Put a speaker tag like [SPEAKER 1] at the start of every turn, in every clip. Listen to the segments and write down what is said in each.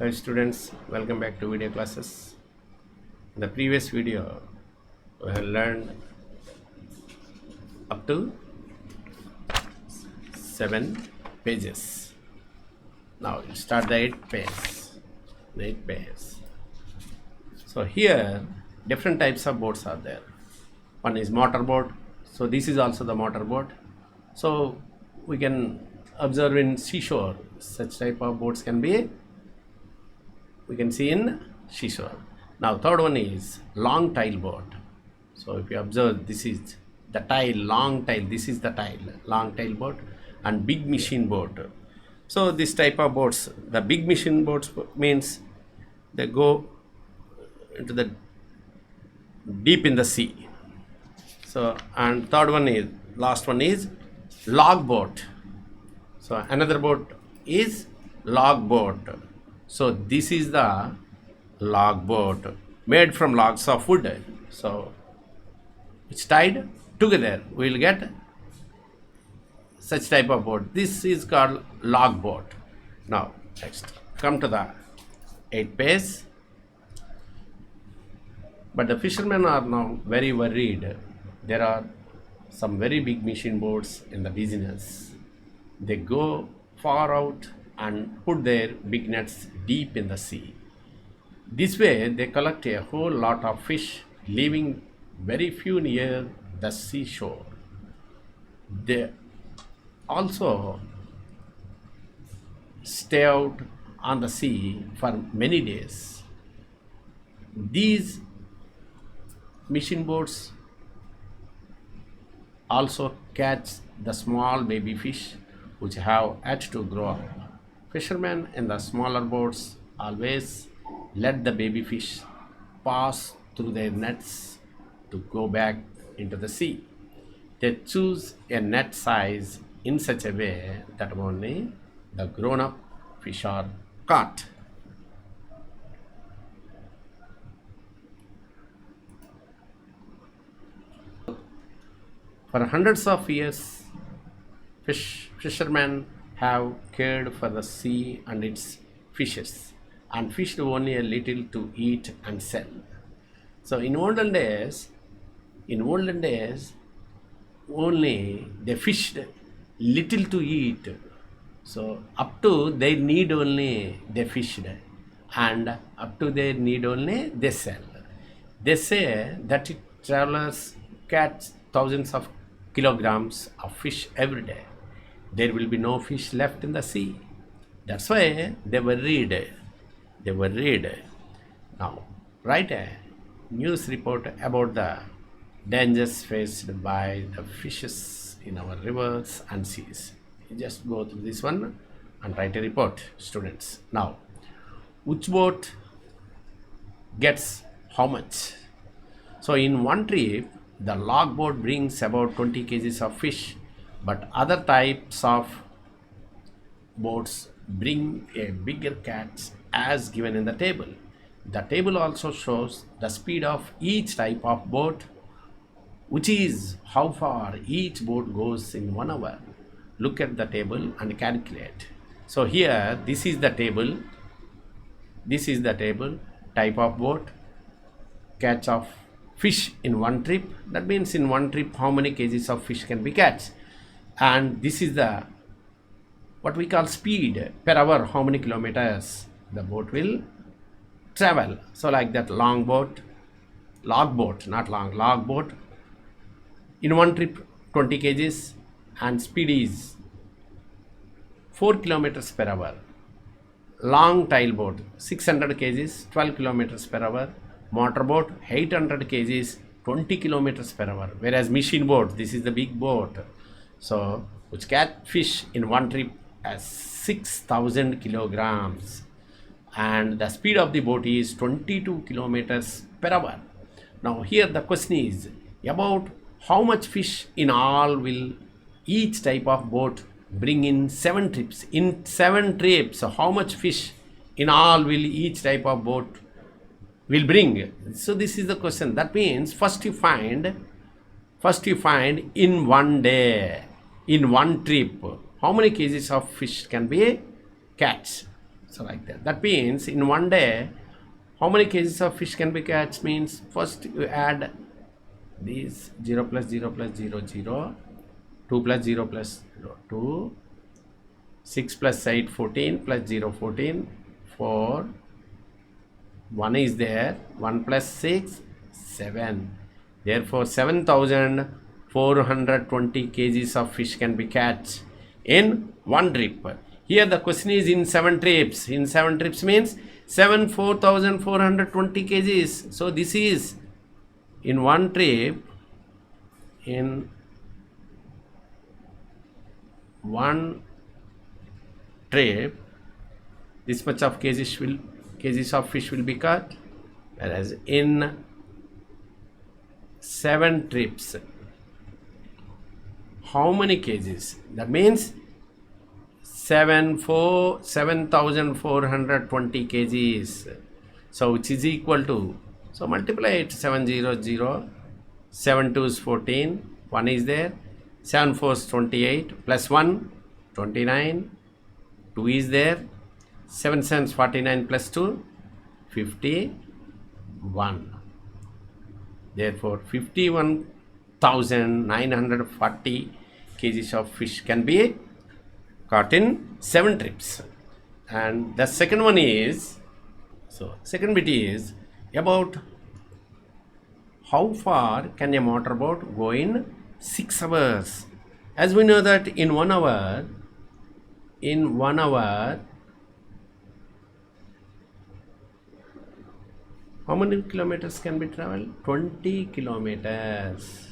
[SPEAKER 1] Hi students, welcome back to video classes. In the previous video, we have learned up to 7 pages. Now you start the 8th page. So here different types of boats are there. One is motor boat. So this is also the motor boat. So we can observe in seashore such type of boats we can see in seashore. Now third one is long tile boat. So if you observe, this is the tile, long tile, this is the tile, long tile boat, and big machine boat. So this type of boats, the big machine boats means they go into the deep in the sea. So and third one is, last one is log boat. So another boat is log boat. So this is the log boat made from logs of wood. So it's tied together. We will get such type of boat. This is called log boat. Now next, come to the 8th page. But the fishermen are now very worried. There are some very big machine boats in the business. They go far out and put their big nets deep in the sea. This way they collect a whole lot of fish, leaving very few near the seashore. They also stay out on the sea for many days. These machine boats also catch the small baby fish which have yet to grow up. Fishermen in the smaller boats always let the baby fish pass through their nets to go back into the sea. They choose a net size in such a way that only the grown-up fish are caught. For hundreds of years, fishermen have cared for the sea and its fishes and fished only a little to eat and sell. So in olden days, only they fished little to eat. So up to their need only they fished, and up to their need only they sell. They say that travelers catch thousands of kilograms of fish every day. There will be no fish left in the sea. That's why they worried. Now, write a news report about the dangers faced by the fishes in our rivers and seas. You just go through this one and write a report, students. Now, which boat gets how much? So in one trip, the log boat brings about 20 kgs of fish, but other types of boats bring a bigger catch as given in the table. The table also shows the speed of each type of boat, which is how far each boat goes in 1 hour. Look at the table and calculate. So here, this is the table, type of boat, catch of fish in one trip. That means in one trip how many kgs of fish can be catch. And this is the what we call speed per hour, how many kilometers the boat will travel. So like that, log boat, in one trip 20 kgs and speed is 4 kilometers per hour. Long tile boat 600 kgs 12 kilometers per hour. Motor boat 800 kgs 20 kilometers per hour. Whereas machine boat, this is the big boat, so which catch fish in one trip as 6,000 kilograms, and the speed of the boat is 22 kilometers per hour. Now here the question is about how much fish in all will each type of boat bring in 7 trips. In 7 trips, how much fish in all will each type of boat will bring? So this is the question. That means first you find in one day, in one trip, how many kgs of fish can be catch. So like that. That means in one day, how many kgs of fish can be catch? Means first you add these 0 plus 0 plus 0, 0, 2 plus 0 plus 0, 2, 6 plus 8, 14, plus 0, 14, 4, 1 is there, 1 plus 6, 7. Therefore, 7,420 kgs of fish can be catch in one trip. Here the question is in 7 trips. In 7 trips means 4,420 kgs. So this is in one trip, in one trip, this much of kgs of fish will be caught, whereas in 7 trips, how many kgs? That means 7,420 kgs. So which is equal to, so multiply it, 700, 7 2 is 14, 1 is there, 7 4 is 28, plus 1, 29, 2 is there, 7 7 is 49, plus 2, 51. Therefore, 51,940 kgs of fish can be caught in 7 trips. And the second one is, so second bit is about how far can a motorboat go in 6 hours. As we know that in 1 hour, how many kilometers can be traveled? 20 kilometers.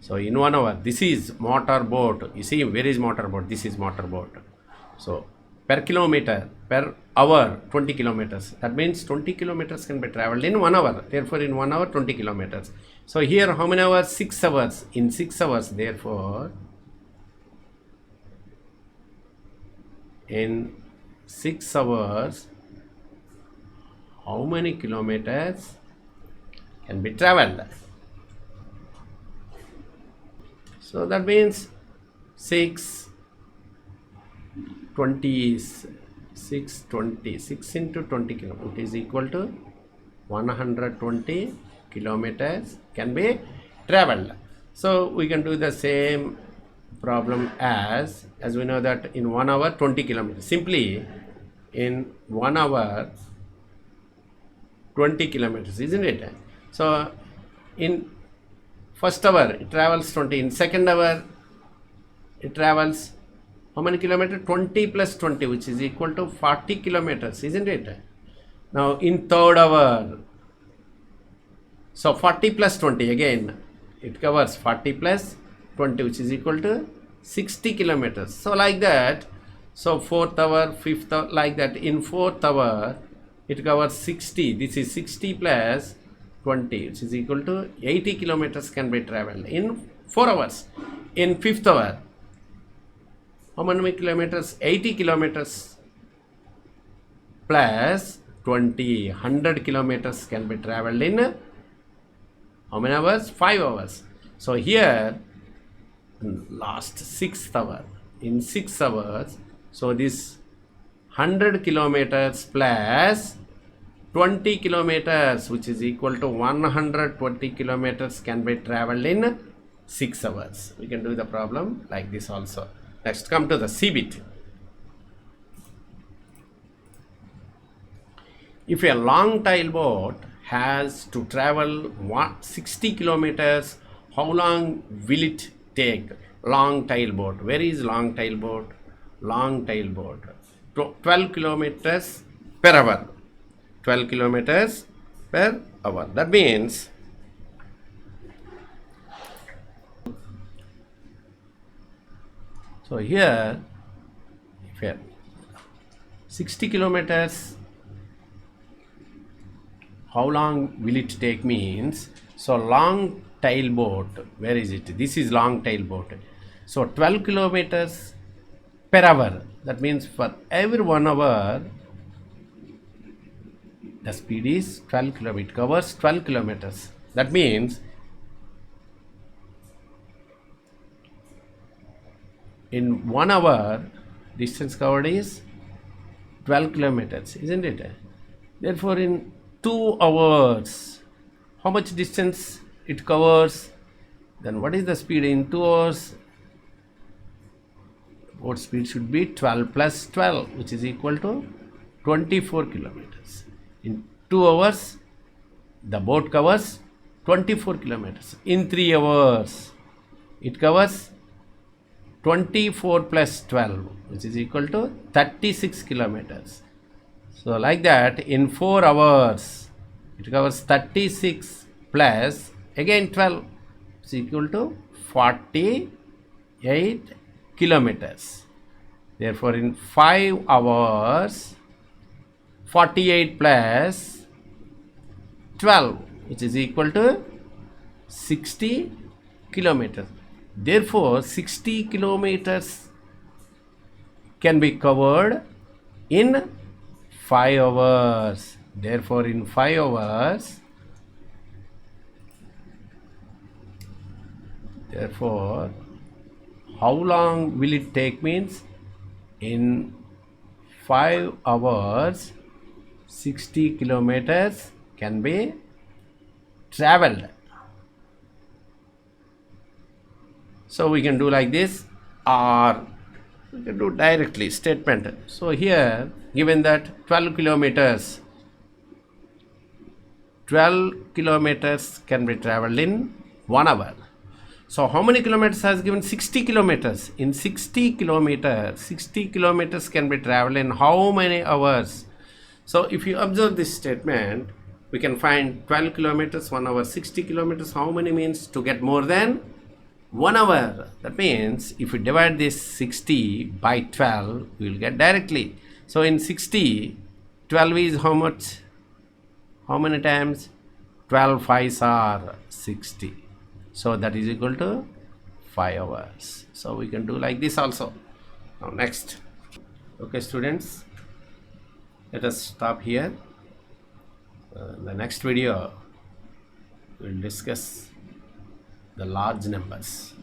[SPEAKER 1] So in 1 hour, this is motorboat. You see, where is motorboat? This is motorboat. So per kilometer, per hour, 20 kilometers. That means 20 kilometers can be traveled in 1 hour. Therefore, in 1 hour, 20 kilometers. So here, how many hours? 6 hours. In 6 hours, therefore, in 6 hours, how many kilometers can be traveled? So that means 6 20 is 620, 6 into 20 kilometers is equal to 120 kilometers can be traveled. So we can do the same problem as we know that in 1 hour 20 kilometers. Simply in 1 hour 20 kilometers, isn't it? So in first hour it travels 20, in second hour it travels how many kilometers? 20 plus 20, which is equal to 40 kilometers, isn't it? Now in third hour, so 40 plus 20, again it covers 40 plus 20, which is equal to 60 kilometers. So like that, so fourth hour, fifth hour, like that. In fourth hour it covers 60. This is 60 plus 20, which is equal to 80 kilometers can be traveled in 4 hours. In fifth hour, how many kilometers? 80 kilometers plus 20, 100 kilometers can be traveled in how many hours? 5 hours. So here, last 6th hour, in 6 hours, so this 100 kilometers plus 20 kilometers, which is equal to 120 kilometers can be traveled in 6 hours. We can do the problem like this also. Next, come to the C bit. If a long tail boat has to travel 60 kilometers, how long will it take? Long tail boat. Where is long tail boat? Long tail boat. 12 kilometers per hour. 12 kilometers per hour. That means so here, if 60 kilometers, how long will it take means, so long tail boat, where is it? This is long tail boat. So 12 kilometers per hour. That means for every 1 hour, the speed is 12 kilometers. It covers 12 kilometers. That means in 1 hour, distance covered is 12 kilometers, isn't it? Therefore, in 2 hours, how much distance it covers? Then what is the speed in 2 hours? Boat speed should be 12 plus 12, which is equal to 24 kilometers. In 2 hours, the boat covers 24 kilometers. In 3 hours, it covers 24 plus 12, which is equal to 36 kilometers. So like that, in 4 hours, it covers 36 plus again 12, which is equal to 48 kilometers. Therefore, in 5 hours, 48 plus 12, which is equal to 60 kilometers. Therefore, 60 kilometers can be covered in 5 hours. Therefore, in 5 hours, therefore, how long will it take means in 5 hours 60 kilometers can be traveled. So we can do like this, or we can do directly statement. So here given that 12 kilometers can be traveled in 1 hour. So how many kilometers has given? 60 kilometers. In 60 kilometers can be traveled in how many hours? So if you observe this statement, we can find 12 kilometers, 1 hour, 60 kilometers. How many means to get more than 1 hour? That means if we divide this 60 by 12, we will get directly. So in 60, 12 is how much? How many times? 12 5s are 60. So that is equal to 5 hours. So we can do like this also. Now next. Okay students, let us stop here. The next video we will discuss the large numbers.